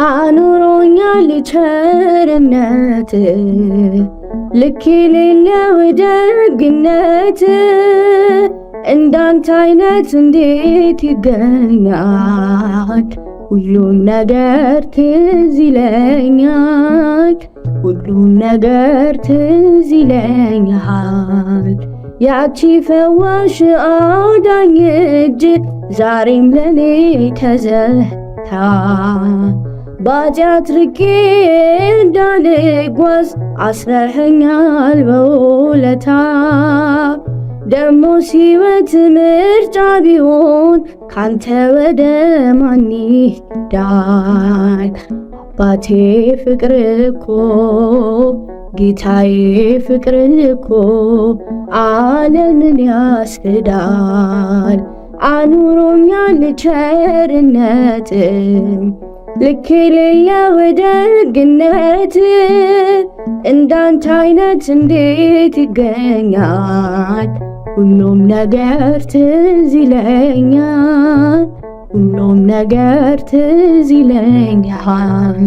አኑሮኛል ቸርነት ልክ የሌለው ደግነት እንዳንተ አይነት እንዴት ይገኛል? ሁሉን ነገር ትዝ ይለኛል፣ ሁሉን ነገር ትዝ ይለኛል። ያቺ ፈዋሽ አዳኝ እጅ ዛሬም ለኔ ተዘታ ባጃት ርቄ እንዳልጓዝ አስረኸኛል በውለታ። ደሞ ሕይወት ምርጫ ቢሆን ካንተ ወደ ማን ይሄዳል? አባቴ ፍቅር እኮ ጌታዬ ፍቅር እኮ ዓለምን ያስክዳል። አኑሮኛል ቸርነት ልክ የሌለው ደግነት እንዳንተ አይነት እንዴት ይገኛል? ሁሉም ነገር ትዝ ይለኛል፣ ሁሉም ነገር ትዝ ይለኛል።